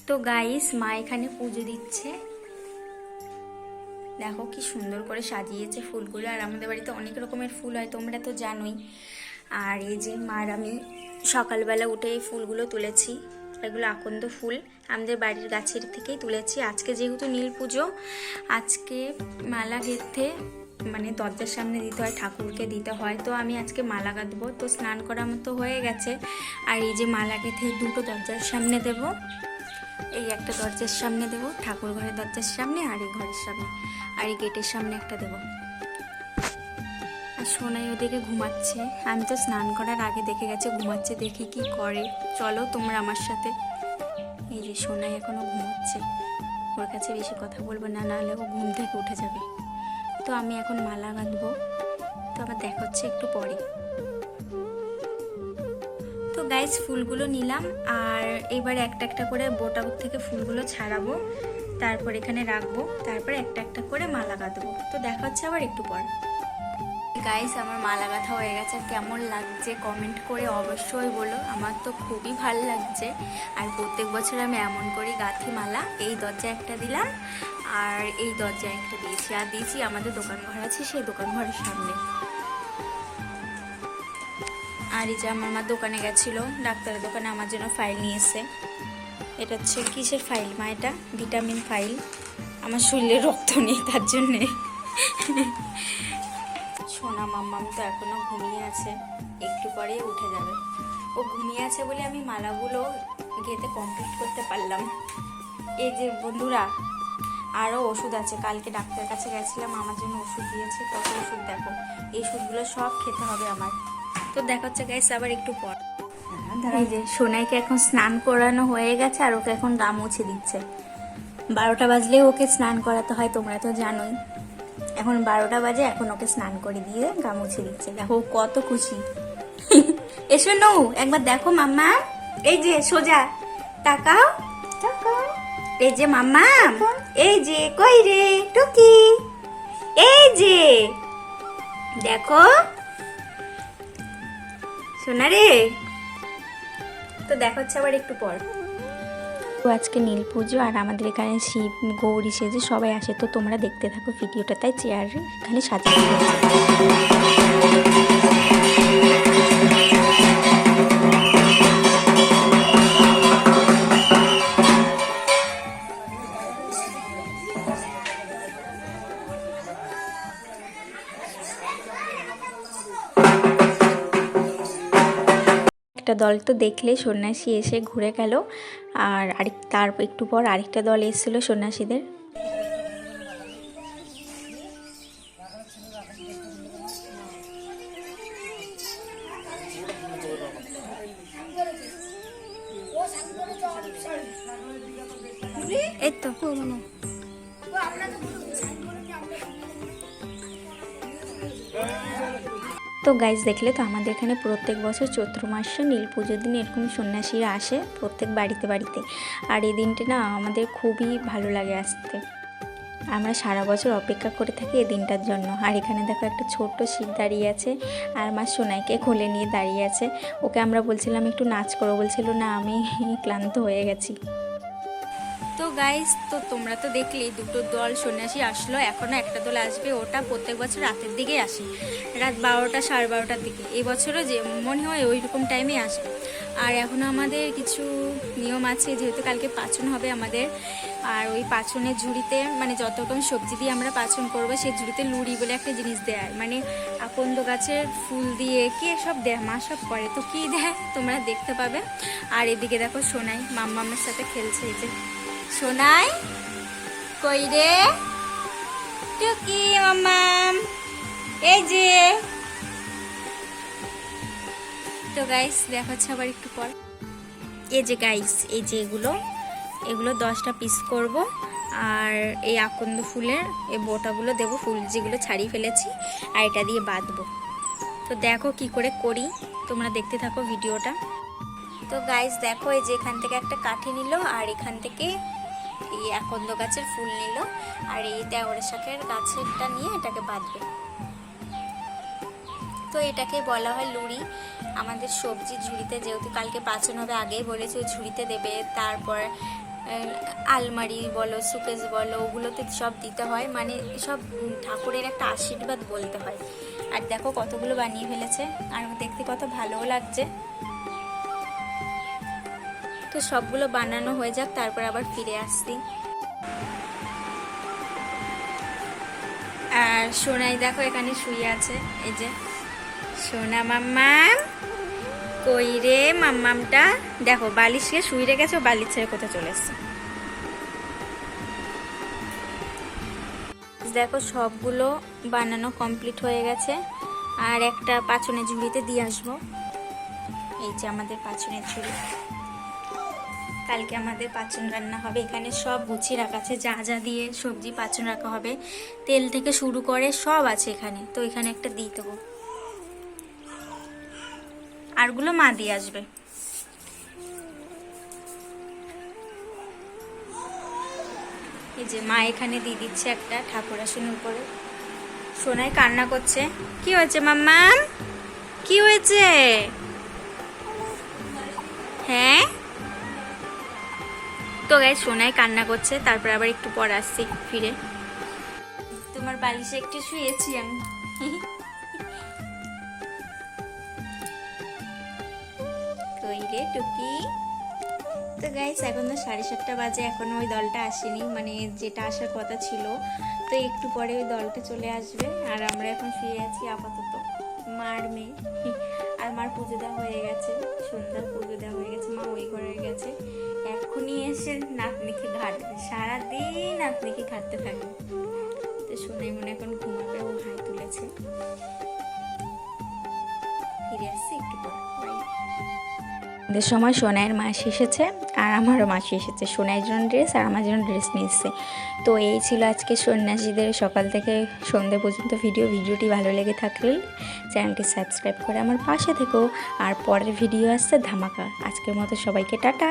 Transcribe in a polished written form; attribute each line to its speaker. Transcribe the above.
Speaker 1: তো গাইস মা এখানে পুজো দিচ্ছে, দেখো কি সুন্দর করে সাজিয়েছে ফুলগুলো। আর আমাদের বাড়িতে অনেক রকমের ফুল হয়, তোমরা তো জানোই। আর এই যে মার আমি সকালবেলা উঠে এই ফুলগুলো তুলেছি, এগুলো আকন্দ ফুল আমাদের বাড়ির গাছের থেকেই তুলেছি। আজকে যেহেতু নীল পুজো, আজকে মালা গেঁথে মানে দরজার সামনে দিতে হয়, ঠাকুরকে দিতে হয়, তো আমি আজকে মালা গাঁথবো। তো স্নান করা মতো হয়ে গেছে। আর এই যে মালা গেঁথে দুটো দরজার সামনে দেব, এই একটা দরজার সামনে দেব, ঠাকুর ঘরের দরজার সামনে, আর এই ঘরের সামনে, আর এই গেটের সামনে একটা দেব। আর সোনাই ওদিকে ঘুমাচ্ছে, আমি তো স্নান করার আগে দেখে গেছে ঘুমাচ্ছে, দেখি কি করে। চলো তোমরা আমার সাথে। এই যে সোনাই এখনো ঘুমাচ্ছে, ওর কাছে বেশি কথা বলবো না, নাহলে ও ঘুম থেকে উঠে যাবে। তো আমি এখন মালা গাঁথবো, তো আবার দেখা হচ্ছে একটু পরে। তো গাইস ফুলগুলো নিলাম, আর এবার একটা একটা করে বোটা থেকে ফুলগুলো ছাড়াবো, তারপর এখানে রাখবো, তারপর একটা একটা করে মালা গাঁথবো। তো দেখা হচ্ছে আবার একটু পর। গাইস আমার মালা গাঁথা হয়ে গেছে, কেমন লাগছে কমেন্ট করে অবশ্যই বলো। আমার তো খুবই ভালো লাগছে। আর প্রত্যেক বছর আমি এমন করি গাঁথি মালা। এই দরজায় একটা দিলাম, আর এই দরজায় একটা দিয়েছি, আর দিয়েছি আমাদের দোকান ঘর আছে সেই দোকান ঘরের সামনে। আর এই যে আমার মা দোকানে গেছিলো, ডাক্তারের দোকানে আমার জন্য ফাইল নিয়ে এসে। এটা হচ্ছে কিসের ফাইল মা? এটা ভিটামিন ফাইল, আমার শরীরে রক্ত নেই তার জন্যে। সোনা মাম্মাম তো এখনো ঘুমিয়ে আছে, একটু পরে উঠে যাবে। ও ঘুমিয়ে আছে বলে আমি মালাগুলো গেঁথে কমপ্লিট করতে পারলাম। এই যে বন্ধুরা, আরও ওষুধ আছে, কালকে ডাক্তারের কাছে গেছিলাম, আমার জন্য ওষুধ দিয়েছে। কত ওষুধ দেখো, এই ওষুধগুলো সব খেতে হবে আমার। তো দেখা হচ্ছে গাইস আবার একটু পর। এই যে সোনাইকে এখন স্নান করানো হয়ে গেছে, আর ওকে এখন গা মুছে দিচ্ছে। 12টা বাজলেই ওকে স্নান করাতে হয়, তোমরা তো জানোই। এখন 12টা বাজে, এখন ওকে স্নান করে দিয়ে গা মুছে দিচ্ছে। দেখো কত খুশি। এসো নৌ একবার দেখো মাম্মা, এই যে সোজা তাকাও তাকাও। এই যে মাম্মা, এই যে কই রে টুকি, এই যে দেখো সোনা রে। তো দেখা হচ্ছে আবার একটু পর। তো আজকে নীল পুজো, আর আমাদের এখানে শিব গৌরী সেজে সবাই আসে। তো তোমরা দেখতে থাকো ভিডিওটা, তাই চেয়ার এখানে সাজানো একটা দল। তো দেখলে সন্ন্যাসী এসে ঘুরে গেল, আর তার একটু পর আরেকটা দল এসেছিল সন্ন্যাসীদের। এই তো তো গাইজ দেখলে তো আমাদের এখানে প্রত্যেক বছর চৈত্র মাসে নীল পুজোর দিন এরকম সন্ন্যাসীরা আসে প্রত্যেক বাড়িতে বাড়িতে। আর এই দিনটা না আমাদের খুবই ভালো লাগে আসতে, আমরা সারা বছর অপেক্ষা করে থাকি এই দিনটার জন্য। আর এখানে দেখো একটা ছোট্ট শিব দাঁড়িয়ে আছে, আর মা সোনাইকে কোলে নিয়ে দাঁড়িয়ে আছে। ওকে আমরা বলছিলাম একটু নাচ করো, বলছিল না আমি ক্লান্ত হয়ে গেছি। তো গাইস তো তোমরা তো দেখলেই দুটো দল সন্ন্যাসী আসলো, এখনও একটা দল আসবে, ওটা প্রত্যেক বছর রাতের দিকেই আসে, রাত 12টা 12:30টার দিকে। এই বছরও যে মনে হয় ওই রকম টাইমে আসবে। আর এখনও আমাদের কিছু নিয়ম আছে, যেহেতু কালকে পাচন হবে আমাদের। আর ওই পাচনের ঝুড়িতে মানে যত রকম সবজি দিয়ে আমরা পাচন করবো, সেই ঝুড়িতে লুড়ি বলে একটা জিনিস দেয়, মানে আকন্দ গাছের ফুল দিয়ে কে সব দেয়, মা সব করে। তো কী দেয় তোমরা দেখতে পাবে। আর এদিকে দেখো সোনাই মাম্মামের সাথে খেলছে। এই যে সোনাই কই রে টুকি মাম্মাম, এই যে। তো গাইস দেখা হচ্ছে আবার একটু পর। এই যে গাইস, এই যে এগুলো 10টা পিস করব, আর এই আকন্দ ফুলের এই বোটাগুলো দেবো, ফুল যেগুলো ছাড়িয়ে ফেলেছি, আর এটা দিয়ে বাঁধবো। তো দেখো কি করে করি, তোমরা দেখতে থাকো ভিডিওটা। তো গাইস দেখো, এই যে এখান থেকে একটা কাঠি নিল, আর এখান থেকে এই আকন্দ গাছের ফুল নিল, আর এই দেওয়ার শাকের গাছেরটা নিয়ে এটাকে বাঁধবে। তো এটাকে বলা হয় লুড়ি। আমাদের সবজি ঝুড়িতে, যেহেতু কালকে পাচন হবে আগেই বলেছে, ওই ঝুড়িতে দেবে। তারপর আলমারি বলো, সুকেস বলো, ওগুলোতে সব দিতে হয়, মানে সব ঠাকুরের একটা আশীর্বাদ বলতে হয়। আর দেখো কতগুলো বানিয়ে ফেলেছে, আর দেখতে কত ভালোও লাগছে। তো সবগুলো বানানো হয়ে যাক, তারপর আবার ফিরে আসছি। আর সোনাই দেখো এখানে শুয়ে আছে, এই যে সোনা মাম্মাম। কই রে মাম্মামটা, দেখো বালিশকে শুয়ে রেখেছে, বালিশ ছেড়ে কোথায় চলে এসছে। দেখো সবগুলো বানানো কমপ্লিট হয়ে গেছে, আর একটা পাঁচনের ঝুড়িতে দিয়ে আসবো। এই যে আমাদের পাঁচনের ঝুড়ি, কালকে আমাদের পাঁচন রান্না হবে। এখানে সব গুছিয়ে রাখা আছে, যা যা দিয়ে সবজি পাঁচন রাখা হবে, তেল থেকে শুরু করে সব আছে এখানে। তো এখানে একটা দিয়ে দেবো, আরগুলো মা দিয়ে আসবে। এই যে মা এখানে দিয়ে দিচ্ছে একটা ঠাকুর আসনের উপরে। সোনাই কান্না করছে। কি হয়েছে মাম্মাম, কি হয়েছে? হ্যাঁ, তো গাইস সোনাই কান্না করছে, তারপর আবার একটু পর আসছি ফিরে। তোমার বালিশে একটু শুয়েছি আমি। কই রে টুকি। তো গাইস এখন তো 7:30 বাজে, এখনো ওই দলটা আসেনি, মানে যেটা আসার কথা ছিল। তো একটু পরে ওই দলটা চলে আসবে, আর আমরা এখন শুয়ে আছি আপাতত। মার মেয়ে, আর মার পুজো দেওয়া হয়ে গেছে, সন্ধ্যার পুজো দেওয়া হয়ে গেছে। মা ওই ঘরে গেছে, এখনই এসে নাতনিকে ঘাটবে, সারাদিন নাতনিকে ঘাটতে থাকবে। তো সোনাই মনে এখন ঘুমাবে, ও হাই তুলেছে। ফিরে আসছি একটু পর। ওদের সময় সোনাইয়ের মাসি এসেছে, আর আমারও মাসি এসেছে। সোনাইয়ের জন্য ড্রেস আর আমার জন্য ড্রেস নিয়ে এসেছে। তো এই ছিল আজকে সন্ন্যাসীদের সকাল থেকে সন্ধ্যে পর্যন্ত ভিডিওটি ভালো লেগে থাকলে চ্যানেলটি সাবস্ক্রাইব করে আমার পাশে থেকো। আর পরের ভিডিও আসছে ধামাকা। আজকের মতো সবাইকে টাটা।